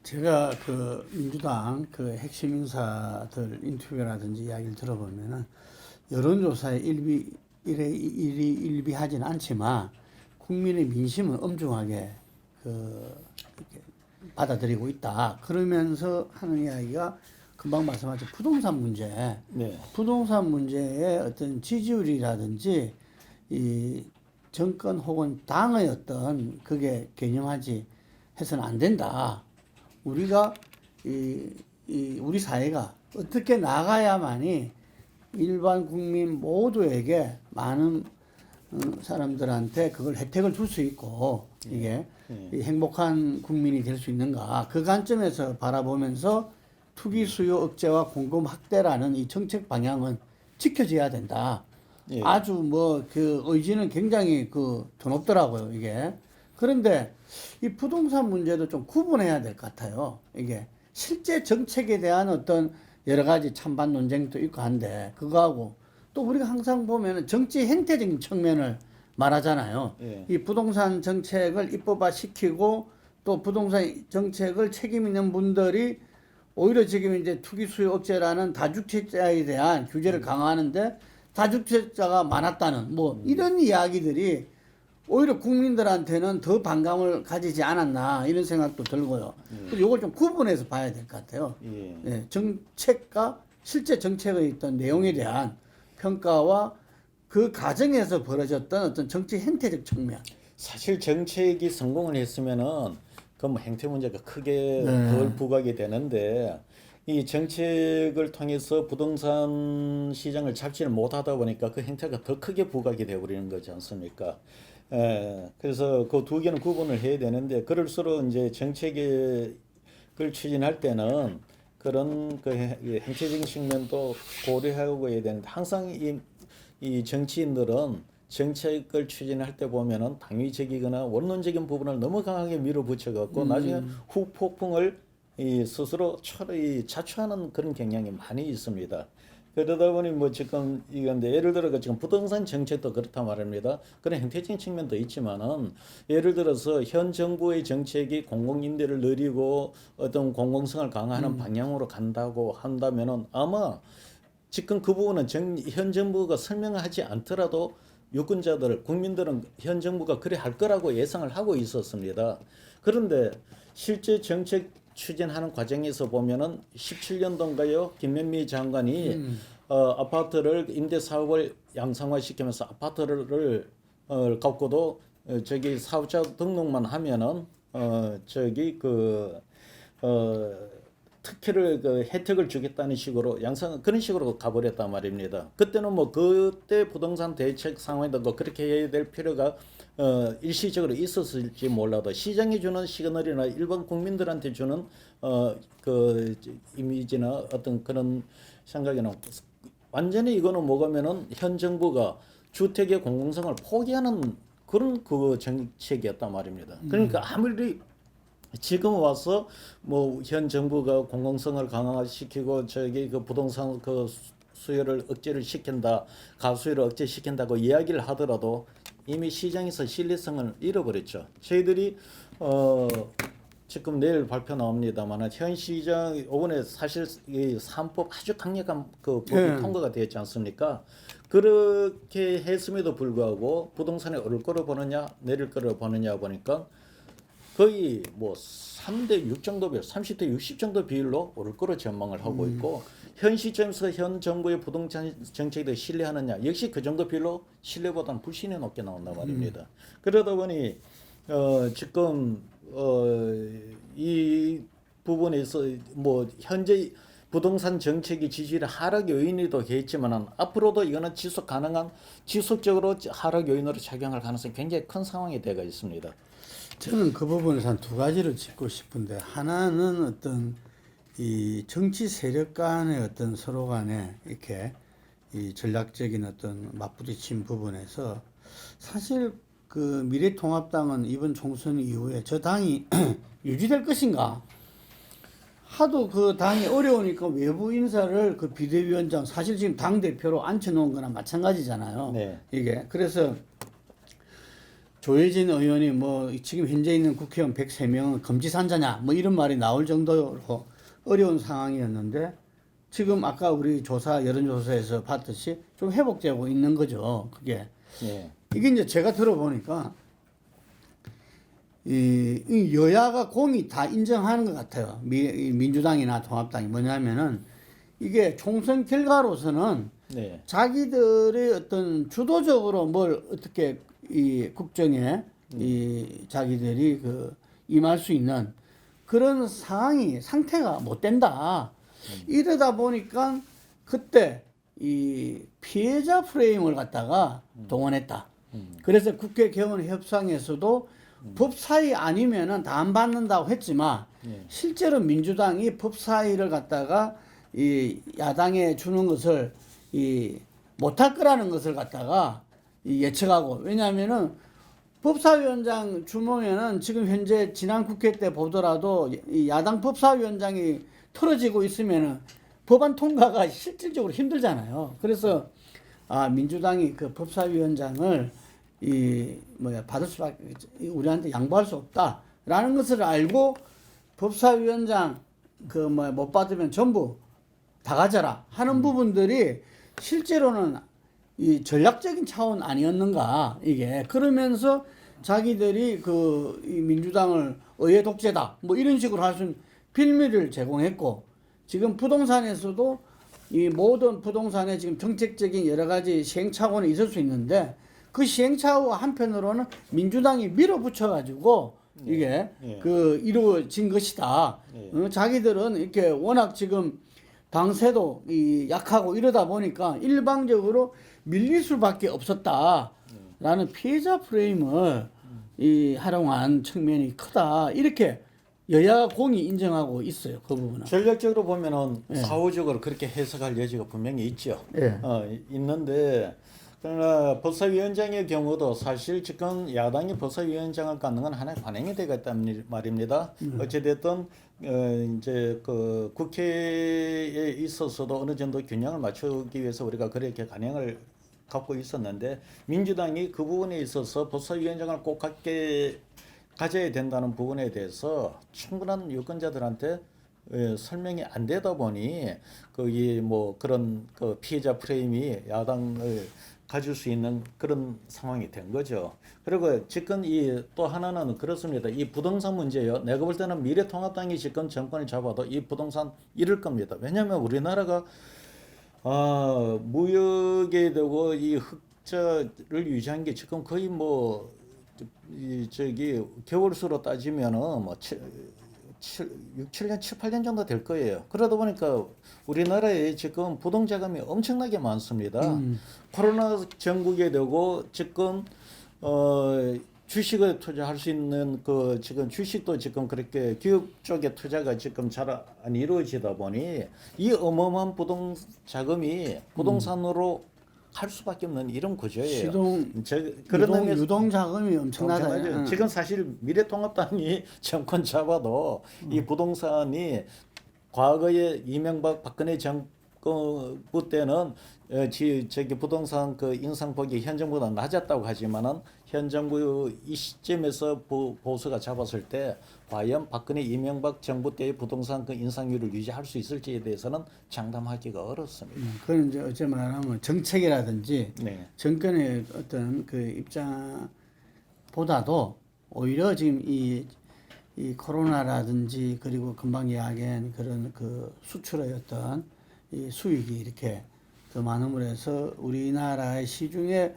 제가 그 민주당 그 핵심 인사들 인터뷰라든지 이야기를 들어보면은 여론조사에 일비하지는 않지만 국민의 민심은 엄중하게 이렇게 받아들이고 있다. 그러면서 하는 이야기가 금방 말씀하신 부동산 문제, 네. 부동산 문제의 어떤 지지율이라든지 이 정권 혹은 당의 어떤 그게 개념하지 해서는 안 된다. 우리가 우리 사회가 어떻게 나가야만이 일반 국민 모두에게 많은 사람들한테 그걸 혜택을 줄 수 있고 이게 이 행복한 국민이 될 수 있는가 그 관점에서 바라보면서 투기 수요 억제와 공급 확대라는 이 정책 방향은 지켜져야 된다. 예. 아주 뭐 그 의지는 굉장히 더 높더라고요 이게. 그런데 이 부동산 문제도 좀 구분해야 될 것 같아요. 이게 실제 정책에 대한 어떤 여러 가지 찬반 논쟁도 있고 한데 그거하고 또 우리가 항상 보면은 정치 행태적인 측면을 말하잖아요. 예. 이 부동산 정책을 입법화 시키고 또 부동산 정책을 책임 있는 분들이 오히려 지금 이제 투기 수요 억제라는 다주택자에 대한 규제를 강화하는데 다주택자가 많았다는 뭐 이런 이야기들이 오히려 국민들한테는 더 반감을 가지지 않았나 이런 생각도 들고요. 그래서 이걸 좀 구분해서 봐야 될 것 같아요. 예. 예, 정책과 실제 정책의 어떤 내용에 대한 평가와 그 과정에서 벌어졌던 어떤 정치 행태적 측면. 사실 정책이 성공을 했으면은 그 뭐 행태 문제가 크게 네. 덜 부각이 되는데 이 정책을 통해서 부동산 시장을 잡지를 못하다 보니까 그 행태가 더 크게 부각이 되어버리는 거지 않습니까? 그래서 그 두 개는 구분을 해야 되는데 그럴수록 이제 정책을 추진할 때는 그런 그 행태적인 측면도 고려하고 해야 되는데 항상 이 정치인들은 정책을 추진할 때 보면은 당위적이거나 원론적인 부분을 너무 강하게 밀어붙여 갖고 나중에 후폭풍을 스스로 자초하는 그런 경향이 많이 있습니다. 그러다 보니 뭐 지금 이건데 예를 들어 지금 부동산 정책도 그렇다 말입니다. 그런 형태적인 측면도 있지만은 예를 들어서 현 정부의 정책이 공공임대를 늘리고 어떤 공공성을 강화하는 방향으로 간다고 한다면은 아마 지금 그 부분은 현 정부가 설명하지 않더라도 유권자들, 국민들은 현 정부가 그래 할 거라고 예상을 하고 있었습니다. 그런데 실제 정책 추진하는 과정에서 보면은 17년도인가요? 김현미 장관이 아파트를 임대 사업을 양상화시키면서 아파트를 갖고도 저기 사업자 등록만 하면은 특혜를 혜택을 주겠다는 식으로 그런 식으로 가버렸단 말입니다. 그때는 뭐 그때 부동산 대책 상황에도 뭐 그렇게 해야 될 필요가 일시적으로 있었을지 몰라도 시장에 주는 시그널이나 일반 국민들한테 주는 그 이미지나 어떤 그런 생각에는 완전히 이거는 뭐가면은 현 정부가 주택의 공공성을 포기하는 그런 그 정책이었단 말입니다. 그러니까 아무리 지금 와서 뭐 현 정부가 공공성을 강화시키고 그 부동산 그 수요를 억제를 시킨다, 가수요를 억제시킨다고 이야기를 하더라도 이미 시장에서 신뢰성을 잃어버렸죠. 저희들이 지금 내일 발표 나옵니다만 현 시장 이번에 사실 이 3법 아주 강력한 그 법이 통과가 되었지 않습니까? 그렇게 했음에도 불구하고 부동산에 오를 거로 보느냐 내릴 거로 보느냐 보니까 거의 뭐 3대 6 정도 비율, 30대 60 정도 비율로 오를 거로 전망을 하고 있고 현 시점에서 현 정부의 부동산 정책에 신뢰하느냐 역시 그 정도 비율로 신뢰보다는 불신이 높게 나온단 말입니다. 그러다 보니 지금 이 부분에서 뭐 현재 부동산 정책이 지지율 하락 요인이도 있지만은 앞으로도 이거는 지속 가능한 지속적으로 하락 요인으로 작용할 가능성이 굉장히 큰 상황이 되어 있습니다. 저는 그 부분에서 한 두 가지를 짚고 싶은데 하나는 어떤 이 정치 세력 간의 어떤 서로 간에 이렇게 이 전략적인 어떤 맞부딪힌 부분에서 사실 그 미래통합당은 이번 총선 이후에 저 당이 유지될 것인가? 하도 그 당이 어려우니까 외부 인사를 그 비대위원장 사실 지금 당 대표로 앉혀놓은 거나 마찬가지잖아요. 네. 이게 그래서 조혜진 의원이 뭐 지금 현재 있는 국회의원 103명은 금지산자냐 뭐 이런 말이 나올 정도로 어려운 상황이었는데 지금 아까 우리 조사 여론조사에서 봤듯이 좀 회복되고 있는 거죠. 그게 네. 이게 이제 제가 들어보니까 이 여야가 공이 다 인정하는 것 같아요. 민주당이나 통합당이 뭐냐면은 이게 총선 결과로서는 네. 자기들의 어떤 주도적으로 뭘 어떻게 이 국정에 이 자기들이 그 임할 수 있는 그런 상태가 못 된다. 이러다 보니까 그때 이 피해자 프레임을 갖다가 동원했다. 그래서 국회 개원 협상에서도 법사위 아니면은 다 안 받는다고 했지만 실제로 민주당이 법사위를 갖다가 이 야당에 주는 것을 이 못할 거라는 것을 갖다가 이 예측하고 왜냐하면은 법사위원장 주몽에는 지금 현재 지난 국회 때 보더라도 이 야당 법사위원장이 틀어지고 있으면은 법안 통과가 실질적으로 힘들잖아요. 그래서 민주당이 그 법사위원장을 받을 수밖에 우리한테 양보할 수 없다라는 것을 알고 법사위원장 못 받으면 전부 다 가져라 하는 부분들이 실제로는 이 전략적인 차원 아니었는가 이게 그러면서 자기들이 이 민주당을 의회 독재다 뭐 이런 식으로 할 수 있는 빌미를 제공했고 지금 부동산에서도 이 모든 부동산에 지금 정책적인 여러 가지 시행착오는 있을 수 있는데 그 시행착오 한편으로는 민주당이 밀어붙여 가지고 이게 이루어진 것이다. 자기들은 이렇게 워낙 지금 당세도 약하고 이러다 보니까 일방적으로 밀릴 수밖에 없었다라는 피해자 프레임을 활용한 측면이 크다. 이렇게 여야 공이 인정하고 있어요. 그 부분은. 전략적으로 보면은 사후적으로 그렇게 해석할 여지가 분명히 있죠. 있는데 그러나 법사위원장의 경우도 사실 지금 야당이 법사위원장을 갖는 건 하나의 관행이 되고 있단 말입니다. 어찌됐든 이제 그 국회에 있어서도 어느 정도 균형을 맞추기 위해서 우리가 그렇게 관행을 갖고 있었는데 민주당이 그 부분에 있어서 법사위원장을 꼭 가져야 된다는 부분에 대해서 충분한 유권자들한테 설명이 안 되다 보니 거기 뭐 그런 그 피해자 프레임이 야당을 가질 수 있는 그런 상황이 된 거죠. 그리고 지금 또 하나는 그렇습니다. 이 부동산 문제요. 내가 볼 때는 미래통합당이 지금 정권을 잡아도 이 부동산 잃을 겁니다. 왜냐하면 우리나라가 무역에 되고 이 흑자를 유지한 게 지금 거의 뭐 개월수로 따지면은 뭐 6, 7년, 7, 8년 정도 될 거예요. 그러다 보니까 우리나라에 지금 부동자금이 엄청나게 많습니다. 코로나 전국에 되고 지금 주식에 투자할 수 있는 지금 주식도 지금 그렇게 기업 쪽에 투자가 지금 잘 안 이루어지다 보니 이 어마어마한 부동자금이 부동산으로 할 수밖에 없는 이런 구조예요. 유동 자금이 엄청나죠. 지금 사실 미래통합당이 정권 잡아도 이 부동산이 과거에 이명박 박근혜 정부 때는 저기 부동산 인상폭이 현 정부보다 낮았다고 하지만은 현 정부 이 시점에서 보수가 잡았을 때 과연 박근혜 이명박 정부 때의 부동산 인상률을 유지할 수 있을지에 대해서는 장담하기가 어렵습니다. 그건 이제 어째 말하면 정책이라든지 정권의 어떤 그 입장보다도 오히려 지금 이 코로나라든지 그리고 금방 이야기한 그런 그 수출의 어떤 이 수익이 이렇게 더 많음으로 해서 우리나라의 시중에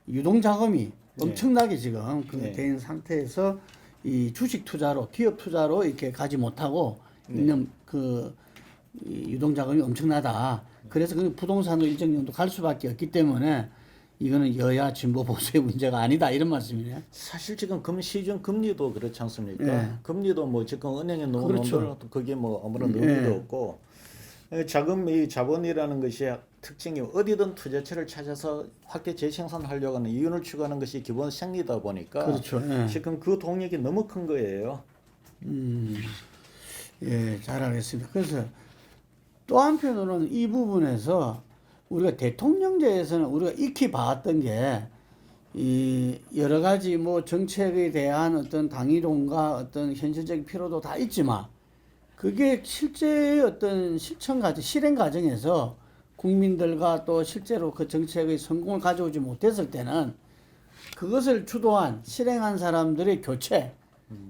유동 자금이 엄청나게 지금 그 된 상태에서 이 주식 투자로 기업 투자로 이렇게 가지 못하고 있는 그 이 유동 자금이 엄청나다. 그래서 그 부동산으로 일정 정도 갈 수밖에 없기 때문에 이거는 여야 진보 보수의 문제가 아니다 이런 말씀이네요. 사실 지금 시중 금리도 그렇지 않습니까? 예. 금리도 뭐 지금 은행에 놓은 그렇죠. 돈들 그게 뭐 아무런 의미도 없고 이 자본이라는 것이 특징이 어디든 투자처를 찾아서 확대 재생산하려고 하는 이윤을 추구하는 것이 기본 생리다 보니까 그렇죠. 예. 지금 그 동력이 너무 큰 거예요. 예, 잘 알겠습니다. 그래서 또 한편으로는 이 부분에서 우리가 대통령제에서는 우리가 익히 봤던 게 이 여러 가지 뭐 정책에 대한 어떤 당위론과 어떤 현실적인 필요도 다 있지만 그게 실제 어떤 실천 과정, 실행 과정에서 국민들과 또 실제로 그 정책의 성공을 가져오지 못했을 때는 그것을 주도한 실행한 사람들의 교체,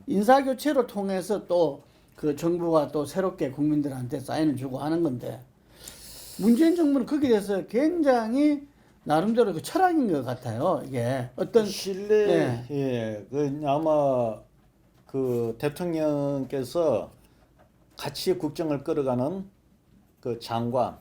인사 교체로 통해서 또 그 정부가 또 새롭게 국민들한테 사인을 주고 하는 건데 문재인 정부는 거기에 대해서 굉장히 나름대로 그 철학인 것 같아요. 이게 어떤 신뢰, 그 아마 그 대통령께서 같이 국정을 끌어가는 그 장관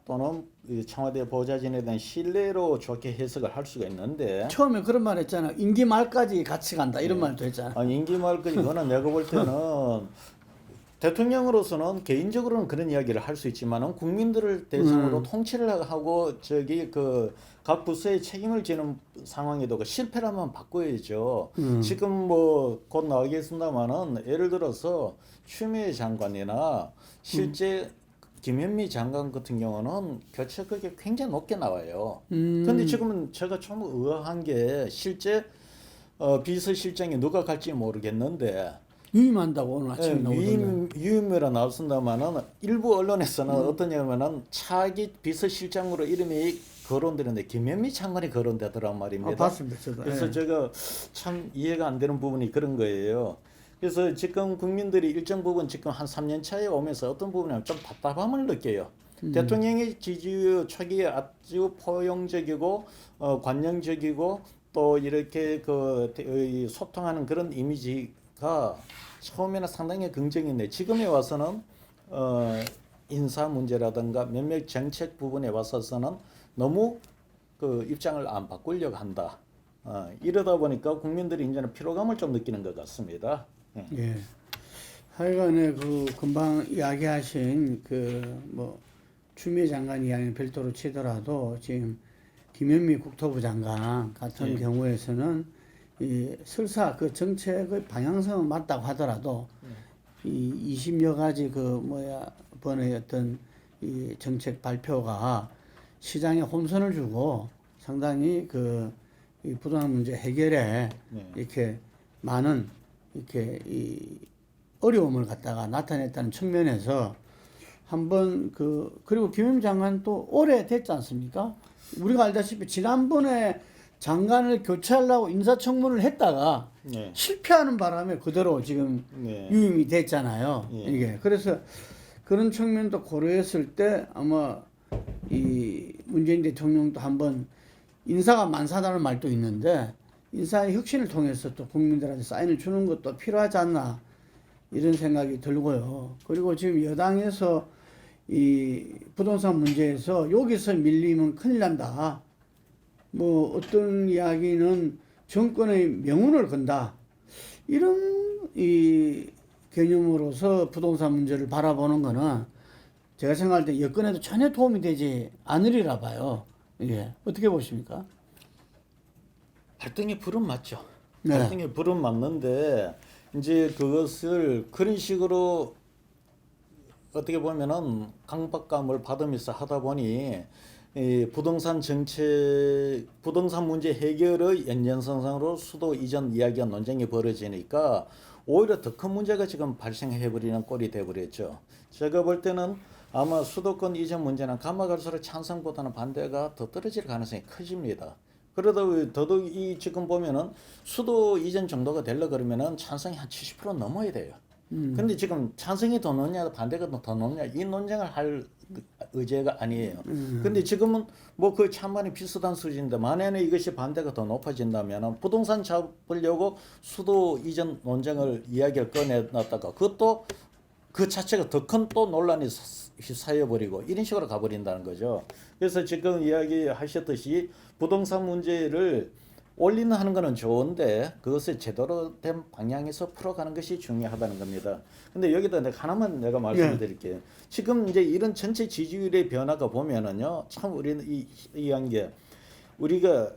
또는 이 청와대 보좌진에 대한 신뢰로 좋게 해석을 할 수가 있는데 처음에 그런 말 했잖아. 임기 말까지 같이 간다 이런 말도 했잖아. 임기 말까지 그거는 내가 볼 때는 대통령으로서는 개인적으로는 그런 이야기를 할 수 있지만은 국민들을 대상으로 통치를 하고 그 각 부서에 책임을 지는 상황에도 그 실패라면 바꿔야죠. 지금 뭐 곧 나오겠습니다만은 예를 들어서 추미애 장관이나 실제 김현미 장관 같은 경우는 교체급이 굉장히 높게 나와요. 근데 지금은 제가 좀 의아한 게 실제 비서실장이 누가 갈지 모르겠는데 유임한다고 오늘 아침에 나오던데. 유임이라 나왔습니다만은 일부 언론에서는 어떠냐면은 차기 비서실장으로 이름이 거론되는데 김현미 장관이 거론되더란 말입니다. 봤습니다, 저도. 그래서 예. 제가 참 이해가 안 되는 부분이 그런 거예요. 그래서 지금 국민들이 일정 부분 지금 한 3년 차에 오면서 어떤 부분에 좀 답답함을 느껴요. 대통령의 지지율 초기에 아주 포용적이고 관용적이고 또 이렇게 소통하는 그런 이미지가 처음에는 상당히 긍정인데 지금에 와서는 인사 문제라든가 몇몇 정책 부분에 와서는 너무 그 입장을 안 바꾸려고 한다. 이러다 보니까 국민들이 이제는 피로감을 좀 느끼는 것 같습니다. 예. 하여간에 그 금방 이야기하신 그 뭐 추미애 장관 이야기는 별도로 치더라도 지금 김현미 국토부 장관 같은 경우에서는 이 설사 그 정책의 방향성은 맞다고 하더라도 이 20여 가지 번의 어떤 이 정책 발표가 시장에 혼선을 주고 상당히 이 부동산 문제 해결에 이렇게 많은 이렇게 이 어려움을 갖다가 나타냈다는 측면에서 한번 그리고 김현미 장관 또 오래 됐지 않습니까? 우리가 알다시피 지난번에 장관을 교체하려고 인사청문을 했다가 실패하는 바람에 그대로 지금 유임이 됐잖아요. 이게 그래서 그런 측면도 고려했을 때 아마 이 문재인 대통령도 한번 인사가 만사다는 말도 있는데 인사의 혁신을 통해서 또 국민들한테 사인을 주는 것도 필요하지 않나 이런 생각이 들고요. 그리고 지금 여당에서 이 부동산 문제에서 여기서 밀리면 큰일 난다. 뭐 어떤 이야기는 정권의 명운을 건다. 이런 이 개념으로서 부동산 문제를 바라보는 거는 제가 생각할 때 여건에도 전혀 도움이 되지 않으리라 봐요. 예. 어떻게 보십니까? 발등에 불은 맞죠. 네. 발등에 불은 맞는데 이제 그것을 그런 식으로 어떻게 보면은 강박감을 받으면서 하다 보니 이 부동산 정책, 부동산 문제 해결의 연장선상으로 수도 이전 이야기가 논쟁이 벌어지니까 오히려 더 큰 문제가 지금 발생해버리는 꼴이 돼버렸죠. 제가 볼 때는 아마 수도권 이전 문제는 가면 갈수록 찬성보다는 반대가 더 떨어질 가능성이 커집니다. 그러다 더더욱 이 지금 보면은 수도 이전 정도가 되려 그러면은 찬성이 한 70% 넘어야 돼요. 근데 지금 찬성이 더 높냐 반대가 더 높냐 이 논쟁을 할 의제가 아니에요. 근데 지금은 뭐 그 찬반이 비슷한 수준인데 만약에 이것이 반대가 더 높아진다면은 부동산 잡으려고 수도 이전 논쟁을 이야기를 꺼내놨다가 그것도 그 자체가 더 큰 또 논란이 휩싸여버리고 이런 식으로 가버린다는 거죠. 그래서 지금 이야기하셨듯이 부동산 문제를 올리는 거는 좋은데 그것을 제대로 된 방향에서 풀어가는 것이 중요하다는 겁니다. 근데 여기다 내가 하나만 내가 말씀을 드릴게요. 지금 이제 이런 전체 지지율의 변화가 보면은요, 참 우리는 이한 게 우리가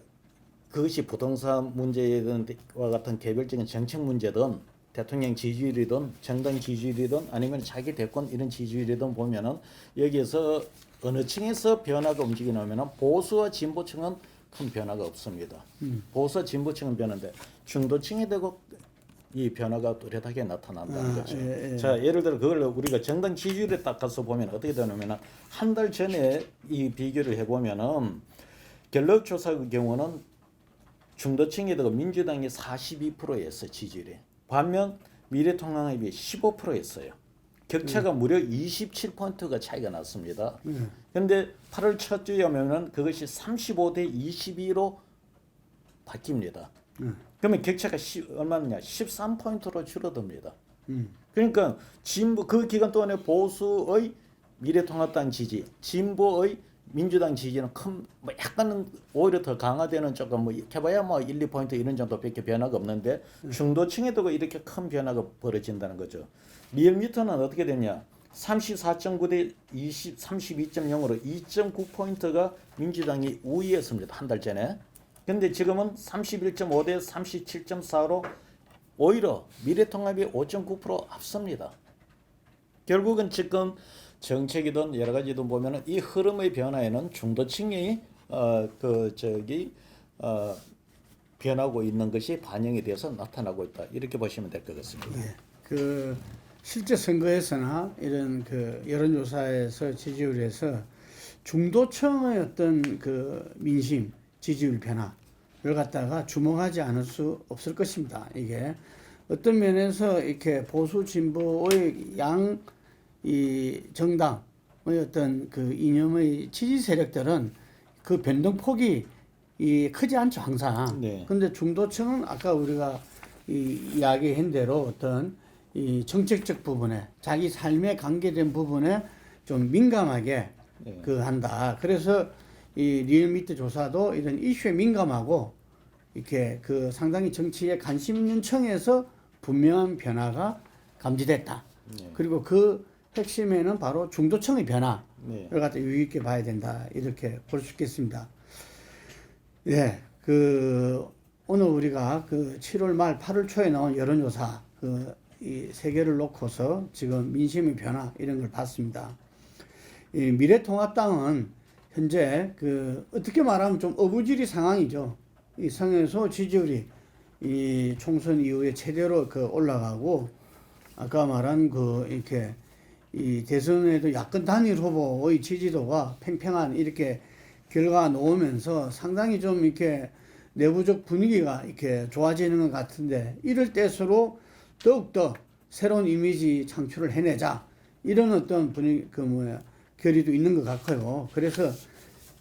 그것이 부동산 문제든 와 같은 개별적인 정책 문제든 대통령 지지율이든 정당 지지율이든 아니면 자기 대권 이런 지지율이든 보면은 여기에서 어느 층에서 변화가 움직이냐면은 보수와 진보층은 큰 변화가 없습니다. 보수와 진보층은 변화인데 중도층이 되고 이 변화가 뚜렷하게 나타난다는 거죠. 자, 예를 들어 그걸 우리가 정당 지지율에 딱 가서 보면 어떻게 되냐면은 한 달 전에 이 비교를 해보면은 갤럽 조사의 경우는 중도층이 되고 민주당이 42%였어 지지율이. 반면 미래통합이 15%였어요. 격차가 무려 27포인트가 차이가 났습니다. 그런데 8월 첫 주에 오면은 그것이 35대 22로 바뀝니다. 그러면 격차가 얼마냐? 13포인트로 줄어듭니다. 그러니까 진보 그 기간 동안에 보수의 미래통합당 지지, 진보의 민주당 지지는 뭐 약간은 오히려 더 강화되는 조금 뭐 해봐야 뭐 1, 2포인트 이런 정도밖에 변화가 없는데 중도층에도 이렇게 큰 변화가 벌어진다는 거죠. 리얼미터는 어떻게 되냐? 34.9 대 32.0으로 2.9포인트가 민주당이 우위였습니다. 한 달 전에. 근데 지금은 31.5 대 37.4로 오히려 미래통합이 5.9% 앞섭니다. 결국은 지금 정책이든 여러 가지든 보면은 이 흐름의 변화에는 중도층이 변하고 있는 것이 반영이 되어서 나타나고 있다. 이렇게 보시면 될 것 같습니다. 예. 그 실제 선거에서나 이런 그 여론조사에서 지지율에서 중도층의 어떤 그 민심 지지율 변화를 갖다가 주목하지 않을 수 없을 것입니다. 이게 어떤 면에서 이렇게 보수 진보의 이 정당의 어떤 그 이념의 지지 세력들은 그 변동폭이 크지 않죠, 항상. 네. 근데 중도층은 아까 우리가 이야기한 대로 어떤 이 정책적 부분에 자기 삶에 관계된 부분에 좀 민감하게 네. 한다. 그래서 이 리얼미터 조사도 이런 이슈에 민감하고 이렇게 그 상당히 정치에 관심 있는 층에서 분명한 변화가 감지됐다. 네. 그리고 그 핵심에는 바로 중도층의 변화를 네. 갖다 유의 있게 봐야 된다. 이렇게 볼 수 있겠습니다. 예, 그 오늘 우리가 그 7월 말 8월 초에 나온 여론조사 이 세 개를 놓고서 지금 민심의 변화 이런 걸 봤습니다. 이 미래통합당은 현재 그 어떻게 말하면 좀 어부지리 상황이죠. 이 상에서 지지율이 이 총선 이후에 최대로 올라가고 아까 말한 이렇게 이 대선에도 야권 단일 후보의 지지도가 팽팽한 이렇게 결과가 나오면서 상당히 좀 이렇게 내부적 분위기가 이렇게 좋아지는 것 같은데 이럴 때수록 더욱더 새로운 이미지 창출을 해내자 이런 어떤 분위기 결의도 있는 것 같고요. 그래서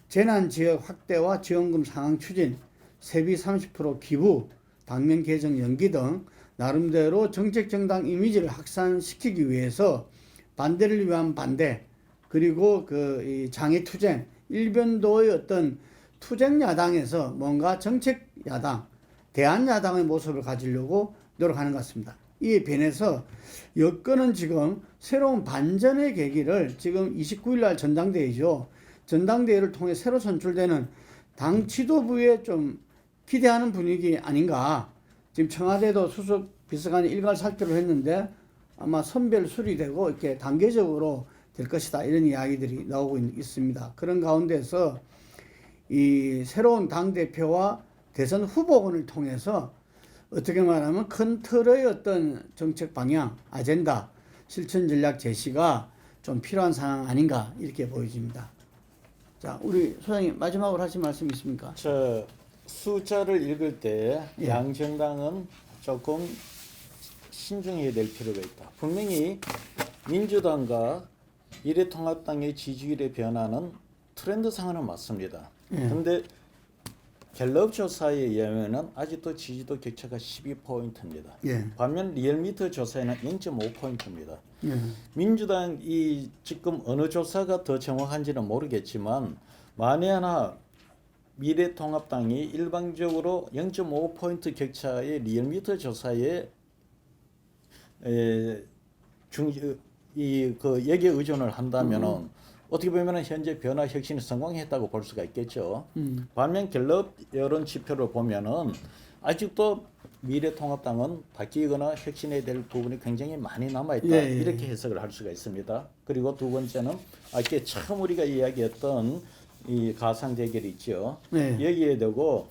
재난 지역 확대와 지원금 상황 추진, 세비 30% 기부, 당면 개정 연기 등 나름대로 정책 정당 이미지를 확산시키기 위해서 반대를 위한 반대, 그리고 이 장애 투쟁, 일변도의 어떤 투쟁 야당에서 뭔가 정책 야당, 대안 야당의 모습을 가지려고 노력하는 것 같습니다. 이에 변해서 여권은 지금 새로운 반전의 계기를 지금 29일 날 전당대회죠. 전당대회를 통해 새로 선출되는 당 지도부에 좀 기대하는 분위기 아닌가. 지금 청와대도 수석 비서관이 일괄 살피를 했는데 아마 선별 수리되고 이렇게 단계적으로 될 것이다. 이런 이야기들이 나오고 있습니다. 그런 가운데서 이 새로운 당대표와 대선 후보군을 통해서 어떻게 말하면 큰 틀의 어떤 정책 방향, 아젠다, 실천 전략 제시가 좀 필요한 상황 아닌가 이렇게 보여집니다. 자, 우리 소장님 마지막으로 하실 말씀 있습니까? 숫자를 읽을 때 예. 양 정당은 조금 신중해야 될 필요가 있다. 분명히 민주당과 미래통합당의 지지율의 변화는 트렌드상으로는 맞습니다. 예. 그런데 갤럽 조사에 의하면은 아직도 지지도 격차가 12포인트입니다. 예. 반면 리얼미터 조사에는 0.5포인트입니다. 예. 민주당이 지금 어느 조사가 더 정확한지는 모르겠지만 만에 하나 미래통합당이 일방적으로 0.5포인트 격차의 리얼미터 조사에 여기에 의존을 한다면은 어떻게 보면은 현재 변화 혁신이 성공했다고 볼 수가 있겠죠. 반면 갤럽 여론 지표를 보면은 아직도 미래통합당은 바뀌거나 혁신해야 될 부분이 굉장히 많이 남아있다. 예, 예. 이렇게 해석을 할 수가 있습니다. 그리고 두 번째는 아까 처음 우리가 이야기했던 이 가상 대결이 있죠. 네. 여기에 대고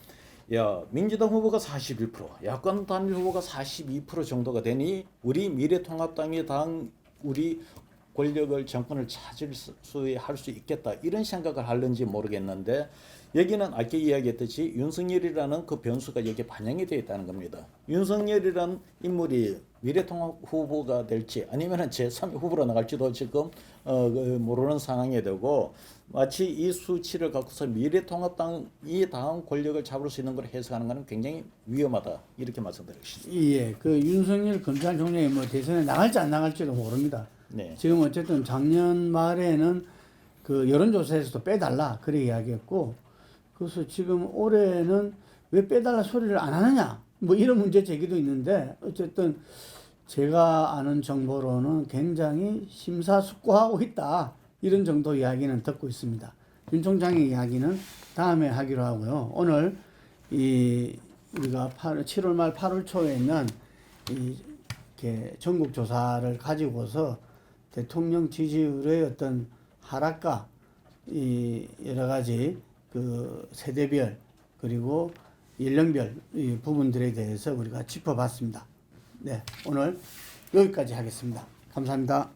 민주당 후보가 41%, 야권 단일 후보가 42% 정도가 되니 우리 미래통합당이 우리 권력을 정권을 찾을 할 수 있겠다 이런 생각을 하는지 모르겠는데 여기는 아까 이야기했듯이 윤석열이라는 그 변수가 여기에 반영이 되어 있다는 겁니다. 윤석열이라는 인물이 미래통합 후보가 될지 아니면 제3의 후보로 나갈지도 지금 모르는 상황이 되고 마치 이 수치를 갖고서 미래통합당이 다음 권력을 잡을 수 있는 걸 해석하는 것은 굉장히 위험하다 이렇게 말씀드리고 싶습니다. 예, 그 윤석열 검찰총장이 뭐 대선에 나갈지 안 나갈지도 모릅니다. 네. 지금 어쨌든 작년 말에는 그 여론조사에서도 빼달라 그래 이야기했고, 그래서 지금 올해는 왜 빼달라 소리를 안 하느냐 뭐 이런 문제 제기도 있는데, 어쨌든 제가 아는 정보로는 굉장히 심사숙고하고 있다 이런 정도 이야기는 듣고 있습니다. 윤 총장의 이야기는 다음에 하기로 하고요. 오늘 우리가 7월 말 8월 초에 있는 이렇게 전국 조사를 가지고서 대통령 지지율의 어떤 하락과 여러 가지 그 세대별 그리고 연령별 이 부분들에 대해서 우리가 짚어봤습니다. 네, 오늘 여기까지 하겠습니다. 감사합니다.